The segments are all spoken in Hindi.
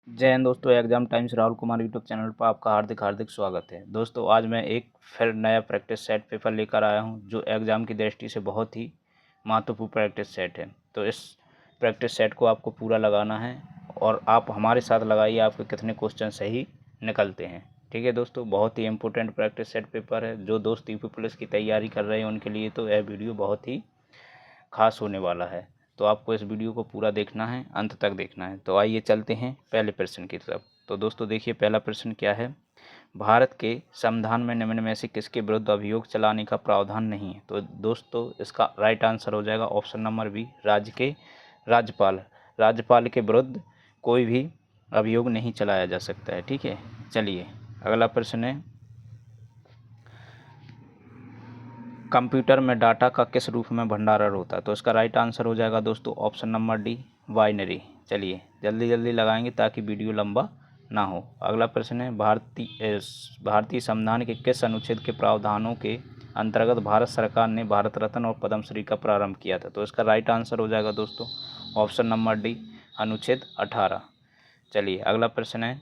जय हिंद दोस्तों। Exam times Rahul Kumar YouTube channel पर आपका हार्दिक हार्दिक स्वागत है। दोस्तों आज मैं एक फिर नया प्रैक्टिस सेट पेपर लेकर आया हूं जो एग्ज़ाम की दृष्टि से बहुत ही महत्वपूर्ण प्रैक्टिस सेट है। तो इस प्रैक्टिस सेट को आपको पूरा लगाना है और आप हमारे साथ लगाइए आपके कितने क्वेश्चन सही निकलते हैं। ठीक है दोस्तों, बहुत ही इंपॉर्टेंट प्रैक्टिस सेट पेपर है। जो दोस्त यूपी पुलिस की तैयारी कर रहे हैं उनके लिए तो यह वीडियो बहुत ही खास होने वाला है। तो आपको इस वीडियो को पूरा देखना है, अंत तक देखना है। तो आइए चलते हैं पहले प्रश्न की तरफ। तो दोस्तों देखिए पहला प्रश्न क्या है। भारत के संविधान में निम्न में से किसके विरुद्ध अभियोग चलाने का प्रावधान नहीं है। तो दोस्तों इसका राइट आंसर हो जाएगा ऑप्शन नंबर बी, राज्य के राज्यपाल। राज्यपाल के विरुद्ध कोई भी अभियोग नहीं चलाया जा सकता है। ठीक है, चलिए अगला प्रश्न है, कंप्यूटर में डाटा का किस रूप में भंडारण होता है। तो इसका राइट आंसर हो जाएगा दोस्तों ऑप्शन नंबर डी, बाइनरी। चलिए जल्दी जल्दी लगाएंगे ताकि वीडियो लंबा ना हो। अगला प्रश्न है, भारतीय संविधान के किस अनुच्छेद के प्रावधानों के अंतर्गत भारत सरकार ने भारत रत्न और पद्मश्री का प्रारंभ किया था। तो इसका राइट आंसर हो जाएगा दोस्तों ऑप्शन नंबर डी, अनुच्छेद 18। चलिए अगला प्रश्न है,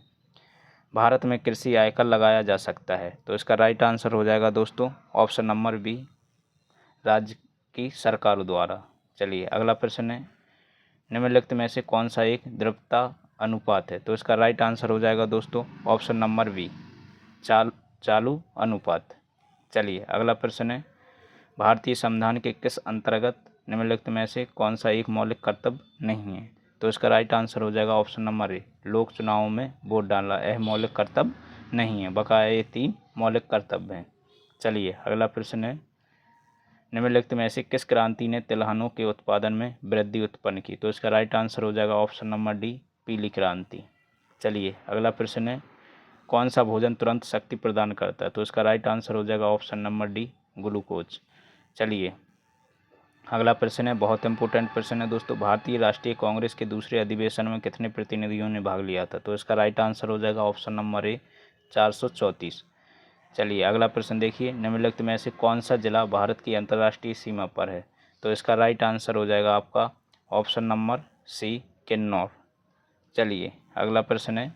भारत में कृषि आयकर लगाया जा सकता है। तो इसका राइट आंसर हो जाएगा दोस्तों ऑप्शन नंबर बी, राज्य की सरकारों द्वारा। चलिए अगला प्रश्न है, निम्नलिखित में से कौन सा एक द्रव्यता अनुपात है। तो इसका राइट आंसर हो जाएगा दोस्तों ऑप्शन नंबर बी, चालू अनुपात। चलिए अगला प्रश्न है, भारतीय संविधान के किस अंतर्गत निम्नलिखित में से कौन सा एक मौलिक कर्तव्य नहीं है। तो इसका राइट आंसर हो जाएगा ऑप्शन नंबर ए, लोक चुनावों में वोट डालना यह मौलिक कर्तव्य नहीं है, बकाया ये 3 मौलिक कर्तव्य हैं। चलिए अगला प्रश्न है, निम्नलिखित में से किस क्रांति ने तिलहनों के उत्पादन में वृद्धि उत्पन्न की। तो इसका राइट आंसर हो जाएगा ऑप्शन नंबर डी, पीली क्रांति। चलिए अगला प्रश्न है, कौन सा भोजन तुरंत शक्ति प्रदान करता है। तो इसका राइट आंसर हो जाएगा ऑप्शन नंबर डी, ग्लूकोज। चलिए अगला प्रश्न है, बहुत इंपॉर्टेंट प्रश्न है दोस्तों, भारतीय राष्ट्रीय कांग्रेस के दूसरे अधिवेशन में कितने प्रतिनिधियों ने भाग लिया था। तो इसका राइट आंसर हो जाएगा ऑप्शन नंबर ए, 434। चलिए अगला प्रश्न देखिए, निम्नलिखित में से कौन सा जिला भारत की अंतर्राष्ट्रीय सीमा पर है। तो इसका राइट आंसर हो जाएगा आपका ऑप्शन नंबर सी, किन्नौर। चलिए अगला प्रश्न है,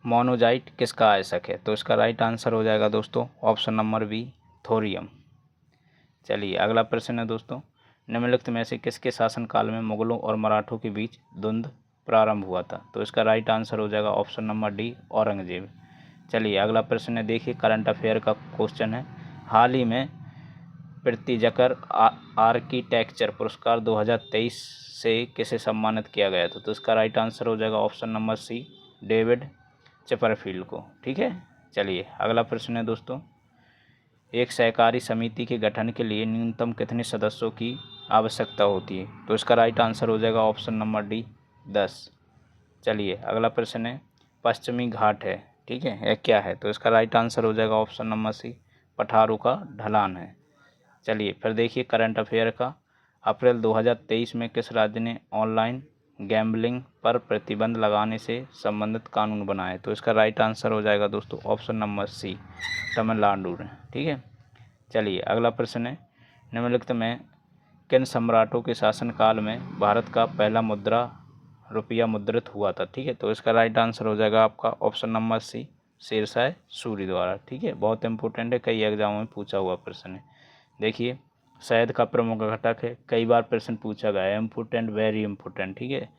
मोनोजाइट किसका आयशक है। तो इसका राइट आंसर हो जाएगा दोस्तों ऑप्शन नंबर बी, थोरियम। चलिए अगला प्रश्न है दोस्तों, निम्नलिखित में से किसके शासनकाल में मुगलों और मराठों के बीच द्वंद्व प्रारंभ हुआ था। तो इसका राइट आंसर हो जाएगा ऑप्शन नंबर डी, औरंगजेब। चलिए अगला प्रश्न है, देखिए करंट अफेयर का क्वेश्चन है, हाल ही में प्रीतिजकर आर्किटेक्चर पुरस्कार 2023 से किसे सम्मानित किया गया था। तो इसका राइट आंसर हो जाएगा option number C, David Chipperfield को। ठीक है, चलिए अगला प्रश्न है दोस्तों, एक सहकारी समिति के गठन के लिए न्यूनतम कितने सदस्यों की आवश्यकता होती है। तो इसका राइट आंसर हो जाएगा ऑप्शन नंबर डी, 10। चलिए अगला प्रश्न है, पश्चिमी घाट है, ठीक है, यह क्या है। तो इसका राइट आंसर हो जाएगा ऑप्शन नंबर सी, पठारों का ढलान है। चलिए फिर देखिए करंट अफेयर का, अप्रैल 2023 में किस राज्य ने ऑनलाइन गैम्बलिंग पर प्रतिबंध लगाने से संबंधित कानून बनाए। तो इसका राइट आंसर हो जाएगा दोस्तों ऑप्शन नंबर सी, तमिलनाडु ने। ठीक है, चलिए अगला प्रश्न है, निम्नलिखित में किन सम्राटों के शासनकाल में भारत का पहला रुपया मुद्रित हुआ था। ठीक है, तो इसका राइट आंसर हो जाएगा आपका option number C, Shershah Suri द्वारा। ठीक है, बहुत इंपॉर्टेंट है, कई एग्जामों में पूछा हुआ प्रश्न है। देखिए शहद का प्रमुख घटक है, कई बार प्रश्न पूछा गया है, इम्पोर्टेंट, वेरी इंपॉर्टेंट। ठीक है,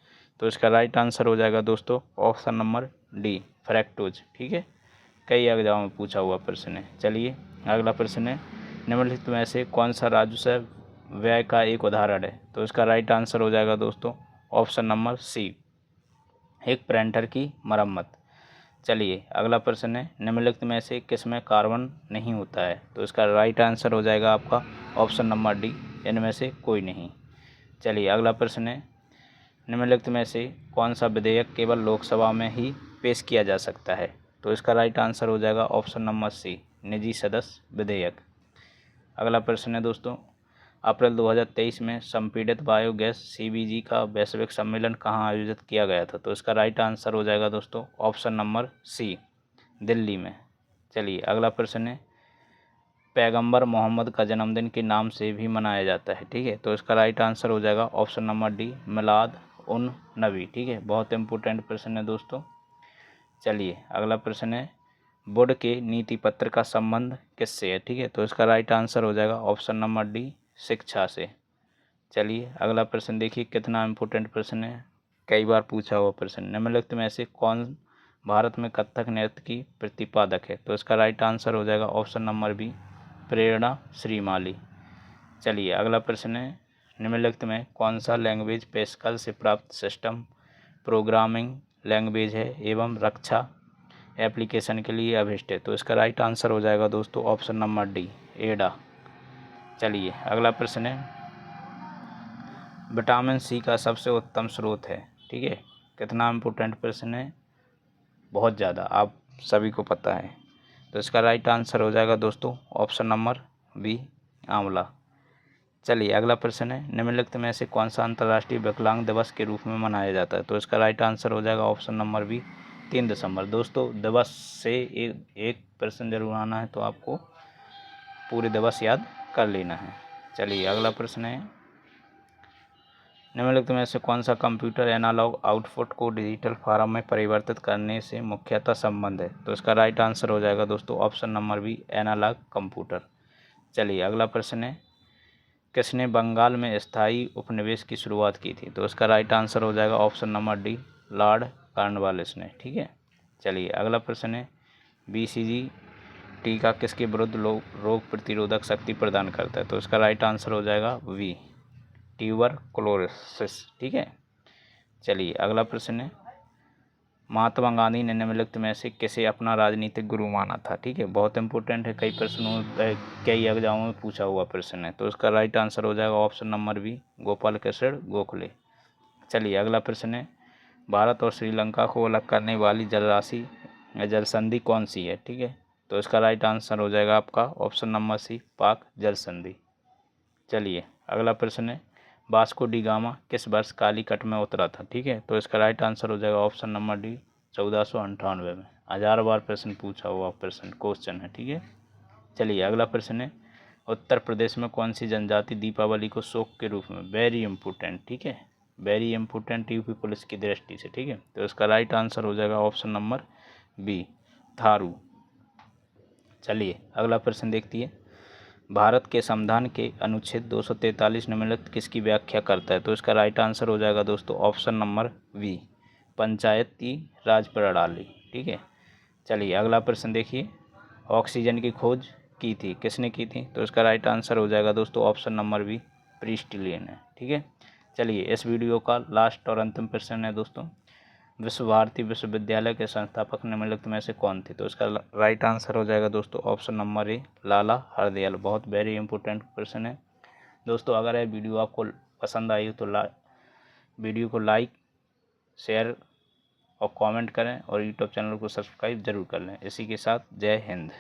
तो इसका राइट आंसर हो जाएगा दोस्तों ऑप्शन नंबर डी, फ्रैक्टोज। ठीक है, कई एग्जामों में पूछा हुआ प्रश्न है। चलिए अगला प्रश्न है, निम्नलिखित में से कौन सा राजस्व व्यय का एक उदाहरण है। तो इसका राइट आंसर हो जाएगा दोस्तों ऑप्शन नंबर सी, एक प्रिंटर की मरम्मत। चलिए अगला प्रश्न है, निम्नलिखित में से किस में कार्बन नहीं होता है। तो इसका राइट आंसर हो जाएगा आपका ऑप्शन नंबर डी, इनमें से कोई नहीं। चलिए अगला प्रश्न है, निम्नलिखित में से कौन सा विधेयक केवल लोकसभा में ही पेश किया जा सकता है। तो इसका राइट आंसर हो जाएगा ऑप्शन नंबर सी, निजी सदस्य विधेयक। अगला प्रश्न है दोस्तों, अप्रैल 2023 में संपीड़ित बायोगैस सीबीजी का वैश्विक सम्मेलन कहाँ आयोजित किया गया था। तो इसका राइट आंसर हो जाएगा दोस्तों ऑप्शन नंबर सी, दिल्ली में। चलिए अगला प्रश्न है, पैगंबर मोहम्मद का जन्मदिन के नाम से भी मनाया जाता है। ठीक है, तो इसका राइट आंसर हो जाएगा ऑप्शन नंबर डी, मिलाद उन नबी। ठीक है, बहुत इंपॉर्टेंट प्रश्न है दोस्तों। चलिए अगला प्रश्न है, बोर्ड के नीति पत्र का संबंध किससे है? ठीक है, तो इसका राइट आंसर हो जाएगा ऑप्शन नंबर डी, शिक्षा से। चलिए अगला प्रश्न देखिए, कितना इम्पोर्टेंट प्रश्न है, कई बार पूछा हुआ प्रश्न। निम्नलिखित में से कौन भारत में कथक नृत्य की प्रतिपादक है? तो इसका राइट आंसर हो जाएगा ऑप्शन नंबर बी, प्रेरणा श्रीमाली। चलिए अगला प्रश्न है, निम्नलिखित में कौन सा लैंग्वेज पैस्कल से प्राप्त सिस्टम प्रोग्रामिंग लैंग्वेज है एवं रक्षा एप्लीकेशन के लिए अभिष्ट है? तो इसका राइट आंसर हो जाएगा दोस्तों ऑप्शन नंबर डी, एडा। चलिए अगला प्रश्न है, विटामिन सी का सबसे उत्तम स्रोत है? ठीक है, कितना इम्पोर्टेंट प्रश्न है, बहुत ज़्यादा, आप सभी को पता है। तो इसका राइट आंसर हो जाएगा दोस्तों ऑप्शन नंबर बी, आंवला। चलिए अगला प्रश्न है, निम्नलिखित में से कौन सा अंतर्राष्ट्रीय विकलांग दिवस के रूप में मनाया जाता है? तो इसका राइट आंसर हो जाएगा ऑप्शन नंबर बी, 3 दिसंबर। दोस्तों दिवस से एक प्रश्न जरूर आना है, तो आपको पूरे दिवस याद कर लेना है। चलिए अगला प्रश्न है, निम्नलिखित में से कौन सा कंप्यूटर एनालॉग आउटपुट को डिजिटल फॉर्म में परिवर्तित करने से मुख्यतः संबंध है? तो इसका राइट आंसर हो जाएगा दोस्तों option number B, analogue computer. चलिए अगला प्रश्न है, किसने बंगाल में स्थायी उपनिवेश की शुरुआत की थी? तो इसका राइट आंसर हो जाएगा option number D, Lord Cornwallis ने। ठीक है, चलिए अगला प्रश्न है, BCG टीका किसके विरुद्ध रोग प्रतिरोधक शक्ति प्रदान करता है? तो इसका राइट आंसर हो जाएगा वी, ट्यूबरकुलोसिस। ठीक है, चलिए अगला प्रश्न है, महात्मा गांधी ने निम्नलिखित में से किसे अपना राजनीतिक गुरु माना था? ठीक है, बहुत इंपॉर्टेंट है, कई प्रश्नों कई एग्जामों में पूछा हुआ प्रश्न है। तो इसका राइट आंसर हो जाएगा option number B, Gopal Krishna Gokhale. चलिए अगला प्रश्न है, भारत और श्रीलंका को अलग करने वाली जलराशि या जल संधि कौन सी है? ठीक है, तो इसका राइट आंसर हो जाएगा आपका ऑप्शन नंबर सी, पाक जल संधि। चलिए अगला प्रश्न है, वास्को डी गामा किस वर्ष कालीकट में उतरा था? ठीक है, तो इसका राइट आंसर हो जाएगा ऑप्शन नंबर डी, 1498 में। 1000 बार प्रश्न पूछा हुआ प्रश्न क्वेश्चन है। ठीक है, चलिए अगला प्रश्न है, उत्तर प्रदेश में कौन सी जनजाति दीपावली को शोक के रूप में, वेरी इंपॉर्टेंट, ठीक है, वेरी इंपॉर्टेंट यूपी पुलिस की दृष्टि से। ठीक है, तो इसका राइट आंसर हो जाएगा ऑप्शन नंबर बी, थारू। चलिए अगला प्रश्न देखती है, भारत के संविधान के अनुच्छेद 243 निम्नलिखित किसकी व्याख्या करता है? तो इसका राइट आंसर हो जाएगा दोस्तों ऑप्शन नंबर बी, पंचायती राज प्रणाली। ठीक है, चलिए अगला प्रश्न देखिए, ऑक्सीजन की खोज की थी किसने की थी? तो इसका राइट आंसर हो जाएगा दोस्तों ऑप्शन नंबर बी, प्रीस्टिलियन है। ठीक है, चलिए इस वीडियो का लास्ट और अंतिम प्रश्न है दोस्तों, विश्व भारती विश्वविद्यालय के संस्थापक निम्नलिखित में से कौन थे? तो इसका राइट आंसर हो जाएगा दोस्तों ऑप्शन नंबर ए, लाला हरदयाल। बहुत वेरी इंपॉर्टेंट प्रश्न है दोस्तों। अगर यह वीडियो आपको पसंद आई हो तो वीडियो को लाइक, शेयर और कमेंट करें और यूट्यूब चैनल को सब्सक्राइब जरूर कर लें। इसी के साथ जय हिंद।